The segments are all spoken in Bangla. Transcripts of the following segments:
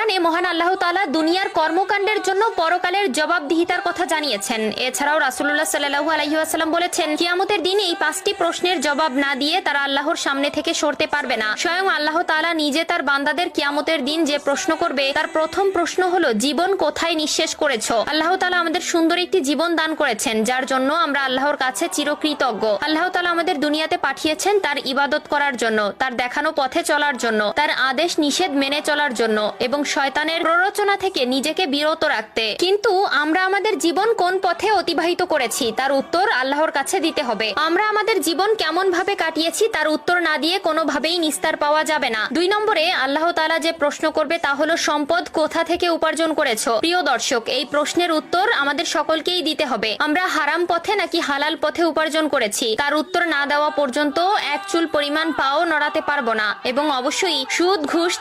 কোরআনে মহান আল্লাহ তাআলা দুনিয়ার কর্মকাণ্ডের জন্য পরকালের জবাবদিহিতার কথা জানিয়েছেন। এছাড়াও রাসূলুল্লাহ সাল্লাল্লাহু আলাইহি ওয়াসাল্লাম বলেছেন, কিয়ামতের দিন এই 5টি প্রশ্নের জবাব না দিয়ে তারা আল্লাহর সামনে থেকে সরতে পারবে না। স্বয়ং আল্লাহ তাআলা নিজে তার বান্দাদের কিয়ামতের দিন যে প্রশ্ন করবে তার প্রথম প্রশ্ন হলো, জীবন কোথায় নিঃশেষ করেছো? আল্লাহ তাআলা আমাদের সুন্দর একটি জীবন দান করেছেন, যার জন্য আমরা আল্লাহর কাছে চিরকৃতজ্ঞ। আল্লাহ তাআলা আমাদের দুনিয়াতে পাঠিয়েছেন তার ইবাদত করার জন্য, তার দেখানো পথে চলার জন্য, তার আদেশ নিষেধ মেনে চলার জন্য এবং শয়তানের প্ররোচনা থেকে নিজেকে বিরত রাখতে। কিন্তু আমরা আমাদের জীবন কোন পথে অতিবাহিত করেছি তার উত্তর আল্লাহর কাছে দিতে হবে। আমরা আমাদের জীবন কেমন ভাবে কাটিয়েছি তার উত্তর না দিয়ে কোনোভাবেই নিস্তার পাওয়া যাবে না। 2 নম্বরে আল্লাহ তাআলা যে প্রশ্ন করবে তা হলো, সম্পদ কোথা থেকে উপার্জন করেছো? প্রিয় দর্শক, এই প্রশ্নের উত্তর আমাদের সকলকেই দিতে হবে। আমরা হারাম পথে নাকি হালাল পথে উপার্জন করেছি তার উত্তর না দেওয়া পর্যন্ত এক চুল পরিমাণ পাও নড়াতে পারবো না। এবং অবশ্যই সুদ ঘুষ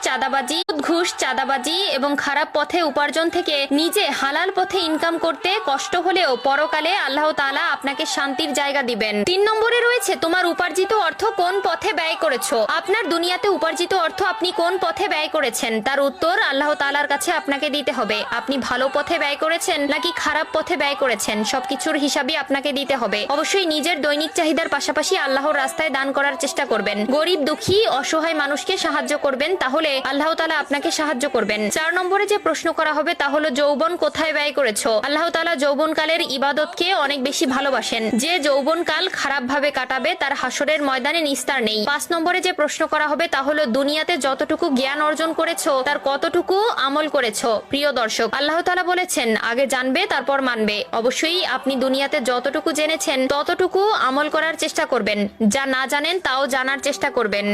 চাঁদাবাজি এবং খারাপ পথে উপার্জন থেকে নিজে হালাল পথে ইনকাম করতে কষ্ট হলেও পরকালে আল্লাহ তাআলা আপনাকে শান্তির জায়গা দিবেন। 3 নম্বরে রয়েছে, তোমার উপার্জিত অর্থ কোন পথে ব্যয় করেছো? আপনার দুনিয়াতে উপার্জিত অর্থ আপনি কোন পথে ব্যয় করেছেন তার উত্তর আল্লাহ তাআলার কাছে আপনাকে দিতে হবে। আপনি ভালো পথে ব্যয় করেছেন নাকি খারাপ পথে ব্যয় করেছেন সবকিছুর হিসাবই আপনাকে দিতে হবে। অবশ্যই নিজের দৈনিক চাহিদার পাশাপাশি আল্লাহর রাস্তায় দান করার চেষ্টা করবেন। গরিব দুঃখী অসহায় মানুষকে সাহায্য করবেন, তাহলে আল্লাহ তাআলা আপনাকে সাহায্য করবেন। 4 নম্বরে যে প্রশ্ন করা হবে তা হলো, যৌবন কোথায় ব্যয় করেছো? আল্লাহ তাআলা যৌবনকালের ইবাদতকে অনেক বেশি ভালোবাসেন। যে যৌবনকাল খারাপ ভাবে কাটাবে তার হাসরের ময়দানে নিস্তার নেই। 5 নম্বরে যে প্রশ্ন করা হবে তা হলো, দুনিয়াতে যতটুকু জ্ঞান অর্জন করেছো তার কতটুকু আমল করেছো? প্রিয় দর্শক, আল্লাহ তাআলা বলেছেন, আগে জানবে তারপর মানবে। অবশ্যই আপনি দুনিয়াতে যতটুকু জেনেছেন ততটুকু আমল করার চেষ্টা করবেন, যা না জানেন তাও জানার চেষ্টা করবেন।